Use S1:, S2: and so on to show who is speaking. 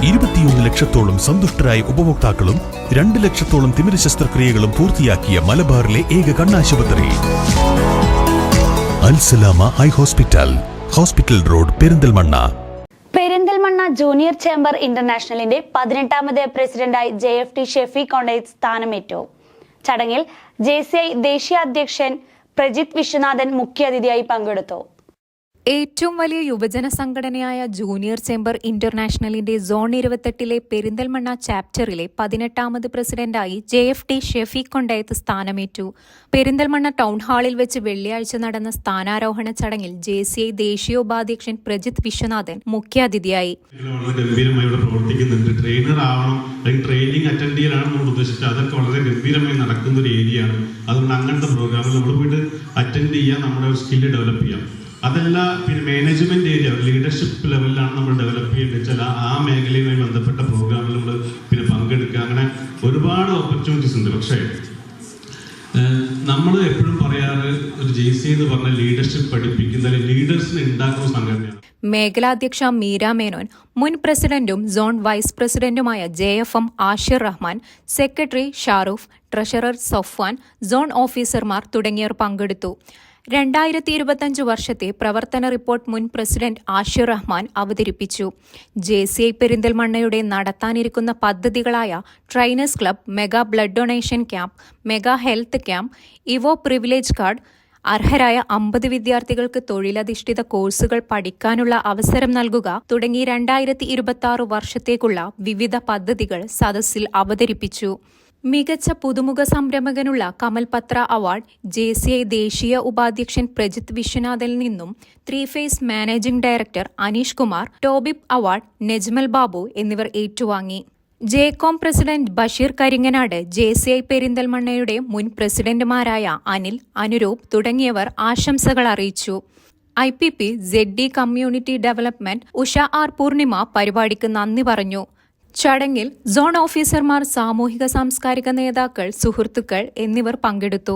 S1: 21 ലക്ഷത്തോളം സന്തുഷ്ടരായ ഉപഭോക്താക്കളും 2 ലക്ഷത്തോളം തിമിര ശസ്ത്രക്രിയകളും പൂർത്തിയാക്കിയ മലബാറിലെ ഏക കണ്ണാശുപത്രി Alsalama eye hospital, hospital road, Perinthalmanna.
S2: Perinthalmanna junior chamber ഇന്റർനാഷണലിന്റെ 18ാമത് പ്രസിഡന്റായി JFT ഷെഫീഖ് കൊണ്ടേത്ത് സ്ഥാനമേറ്റു. ചടങ്ങിൽ JCI ദേശീയ അധ്യക്ഷൻ പ്രജിത് വിശ്വനാഥൻ മുഖ്യാതിഥിയായി പങ്കെടുത്തു.
S3: ഏറ്റവും വലിയ യുവജന സംഘടനയായ ജൂനിയർ ചേംബർ ഇന്റർനാഷണലിന്റെ സോൺ 28-ലെ പെരിന്തൽമണ്ണ ചാപ്റ്ററിലെ 18ാമത് പ്രസിഡന്റായി JFT ഷെഫീഖ് കൊണ്ടേത്ത് സ്ഥാനമേറ്റു. പെരിന്തൽമണ്ണ ടൗൺ ഹാളിൽ വെച്ച് വെള്ളിയാഴ്ച നടന്ന സ്ഥാനാരോഹണ ചടങ്ങിൽ JCI ദേശീയ ഉപാധ്യക്ഷൻ പ്രജിത് വിശ്വനാഥൻ മുഖ്യാതിഥിയായി.
S4: ട്രെയിനർ ആവണം, ട്രെയിനിങ് അറ്റൻഡ് ചെയ്യാനാണ് നമ്മൾ ഉദ്ദേശിച്ചത്. അതൊക്കെ വളരെ ഗംഭീരമായി നടക്കുന്ന ഒരു ഏരിയയാണ്. അതുകൊണ്ട് അങ്ങനത്തെ പ്രോഗ്രാമിൽ നമ്മൾ പോയിട്ട് അറ്റൻഡ് ചെയ്യാൻ, നമ്മുടെ ഒരു സ്കില്ല് ഡെവലപ്പ് ചെയ്യാം. അതല്ല, പിന്നെ മാനേജ്മെന്റ് ഏരിയ, ലീഡർഷിപ്പ് ലെവലിലാണ് നമ്മൾ ഡെവലപ്പ് ചെയ്യേണ്ടത് വെച്ചാൽ ആ മേഖലയുമായി ബന്ധപ്പെട്ട പ്രോഗ്രാമിൽ നമ്മൾ പിന്നെ പങ്കെടുക്കുക. അങ്ങനെ ഒരുപാട് ഓപ്പർച്യൂണിറ്റീസ് ഉണ്ട്. പക്ഷേ നമ്മൾ എപ്പോഴും പറയാറ് ഒരു JCI എന്ന് പറഞ്ഞ ലീഡർഷിപ്പ് പഠിപ്പിക്കുന്ന ലീഡേഴ്സിനെ ഉണ്ടാക്കുന്ന സംഘടനയാണ്.
S3: മേഖലാധ്യക്ഷ മീര മേനോൻ, മുൻ പ്രസിഡന്റും സോൺ വൈസ് പ്രസിഡന്റുമായ JFM Ashir Rahman, secretary Sharoof, treasurer Sofwan, zone ഓഫീസർമാർ തുടങ്ങിയവർ പങ്കെടുത്തു. 2025 വർഷത്തെ പ്രവർത്തന റിപ്പോർട്ട് മുൻ പ്രസിഡന്റ് ആഷിർ റഹ്മാൻ അവതരിപ്പിച്ചു. JCI പെരിന്തൽമണ്ണയുടെ നടത്താനിരിക്കുന്ന പദ്ധതികളായ trainers club, mega blood donation camp, mega health camp, evo privilege card, അർഹരായ 50 വിദ്യാർത്ഥികൾക്ക് തൊഴിലധിഷ്ഠിത കോഴ്സുകൾ പഠിക്കാനുള്ള അവസരം നൽകുക തുടങ്ങി 2026 വർഷത്തേക്കുള്ള വിവിധ പദ്ധതികൾ സദസ്സിൽ അവതരിപ്പിച്ചു. മികച്ച പുതുമുഖ സംരംഭകനുള്ള കമൽപത്ര അവാർഡ് JCI ദേശീയ ഉപാധ്യക്ഷൻ പ്രജിത് വിശ്വനാഥനിൽ നിന്നും 3 phase managing director Aneesh Kumar, ടോബിബ് അവാർഡ് നെജ്മൽ ബാബു എന്നിവർ ഏറ്റുവാങ്ങി. JCOM president Basheer Karinganad, JCI പെരിന്തൽമണ്ണയുടെ മുൻ പ്രസിഡന്റുമാരായ അനിൽ, അനുരൂപ് തുടങ്ങിയവർ ആശംസകൾ അറിയിച്ചു. IPP ZD community development Usha R Poornima പരിപാടിക്ക് നന്ദി പറഞ്ഞു. ചടങ്ങിൽ സോൺ ഓഫീസർമാർ, സാമൂഹിക സാംസ്കാരിക നേതാക്കൾ, സുഹൃത്തുക്കൾ എന്നിവർ പങ്കെടുത്തു.